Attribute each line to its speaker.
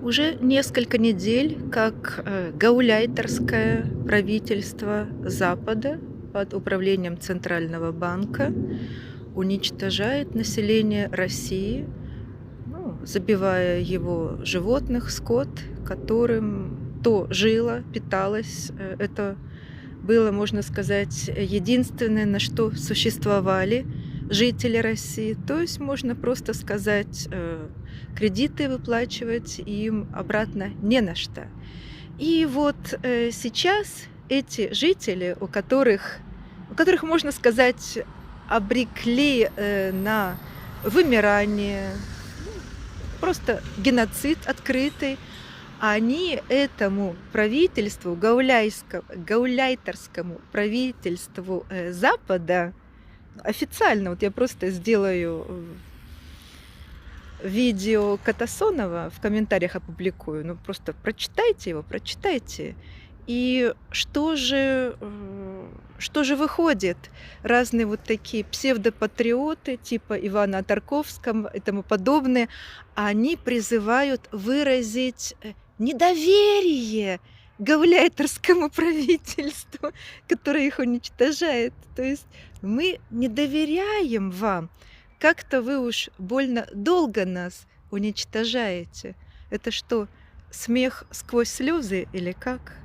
Speaker 1: Уже несколько недель, как гауляйтерское правительство Запада под управлением Центрального банка уничтожает население России, ну, забивая его животных, скот, которым то жило, питалось. Это было, можно сказать, единственное, на что существовали жители России. То есть можно просто сказать, кредиты выплачивать им обратно не на что. И вот сейчас эти жители, у которых, можно сказать, обрекли на вымирание, просто геноцид открытый, они этому правительству, гауляйтерскому правительству Запада, официально, вот я просто сделаю видео Катасонова, в комментариях опубликую, ну просто прочитайте его, прочитайте. И что же выходит? Разные вот такие псевдопатриоты, типа Ивана Тарковского и тому подобное, они призывают выразить недоверие гауляйтерскому правительству, которое их уничтожает. То есть мы не доверяем вам. Как-то вы уж больно долго нас уничтожаете. Это что, смех сквозь слезы или как?